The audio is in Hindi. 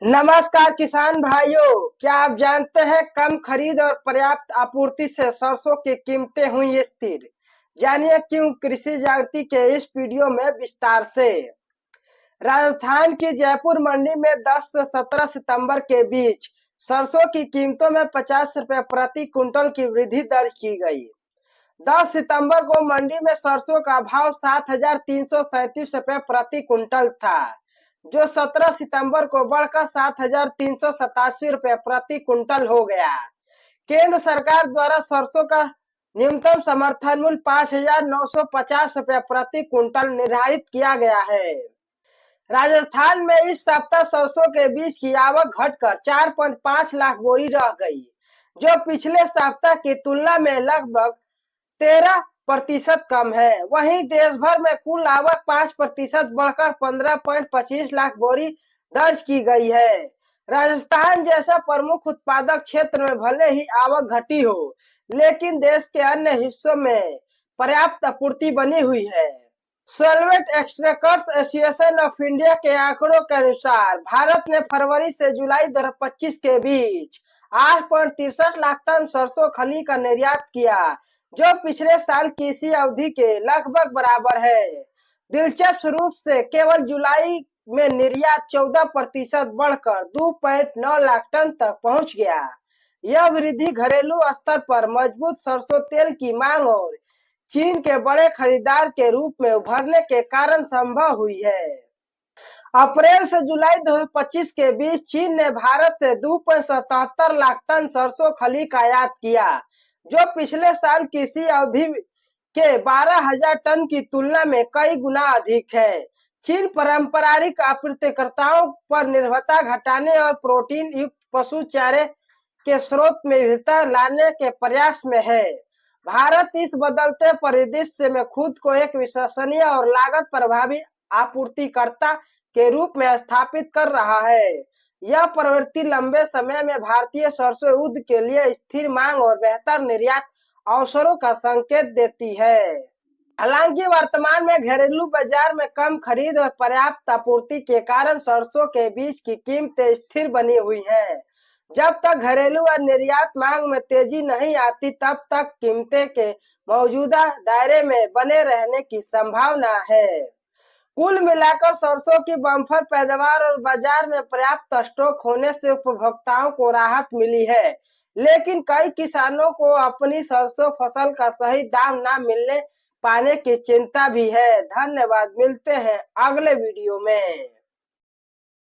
नमस्कार किसान भाइयों, क्या आप जानते हैं कम खरीद और पर्याप्त आपूर्ति से सरसों की कीमतें हुई स्थिर। जानिए क्यों कृषि जागृति के इस वीडियो में विस्तार से। राजस्थान की जयपुर मंडी में 10 से 17 सितंबर के बीच सरसों की कीमतों में 50 रुपए प्रति कुंटल की वृद्धि दर्ज की गई। 10 सितंबर को मंडी में सरसों का भाव 7,337 प्रति कुंटल था, जो 17 सितंबर को बढ़कर 7,387 प्रति कुंटल हो गया। केंद्र सरकार द्वारा सरसों का न्यूनतम समर्थन मूल्य 5,950 प्रति कुंटल निर्धारित किया गया है। राजस्थान में इस सप्ताह सरसों के बीज की आवक घटकर 4.5 लाख बोरी रह गई, जो पिछले सप्ताह की तुलना में लगभग 13% कम है। वहीं देश भर में कुल आवक 5% बढ़कर 15.25 लाख बोरी दर्ज की गई है। राजस्थान जैसा प्रमुख उत्पादक क्षेत्र में भले ही आवक घटी हो, लेकिन देश के अन्य हिस्सों में पर्याप्त आपूर्ति बनी हुई है। Solvent extractors association of India के आंकड़ों के अनुसार भारत ने फरवरी से जुलाई 2025 के बीच 8.63 लाख टन सरसों खली का निर्यात किया, जो पिछले साल की इसी अवधि के लगभग बराबर है। दिलचस्प रूप से केवल जुलाई में निर्यात 14% बढ़कर 2.9 लाख टन तक पहुंच गया। यह वृद्धि घरेलू स्तर पर मजबूत सरसों तेल की मांग और चीन के बड़े खरीदार के रूप में उभरने के कारण संभव हुई है। अप्रैल से जुलाई 2025 के बीच चीन ने भारत से 2.77 लाख टन सरसों खली का आयात किया, जो पिछले साल की इसी अवधि के 12,000 टन की तुलना में कई गुना अधिक है। चीन पारंपरिक आपूर्तिकर्ताओं पर निर्भरता घटाने और प्रोटीन युक्त पशु चारे के स्रोत में विविधता लाने के प्रयास में है। भारत इस बदलते परिदृश्य में खुद को एक विश्वसनीय और लागत प्रभावी आपूर्तिकर्ता के रूप में स्थापित कर रहा है। यह प्रवृत्ति लंबे समय में भारतीय सरसों उद्योग के लिए स्थिर मांग और बेहतर निर्यात अवसरों का संकेत देती है। हालांकि वर्तमान में घरेलू बाजार में कम खरीद और पर्याप्त आपूर्ति के कारण सरसों के बीज की कीमतें स्थिर बनी हुई हैं। जब तक घरेलू और निर्यात मांग में तेजी नहीं आती, तब तक कीमतें के मौजूदा दायरे में बने रहने की संभावना है। कुल मिलाकर सरसों की बम्पर पैदावार और बाजार में पर्याप्त स्टॉक होने से उपभोक्ताओं को राहत मिली है, लेकिन कई किसानों को अपनी सरसों फसल का सही दाम न मिलने पाने की चिंता भी है। धन्यवाद, मिलते हैं अगले वीडियो में।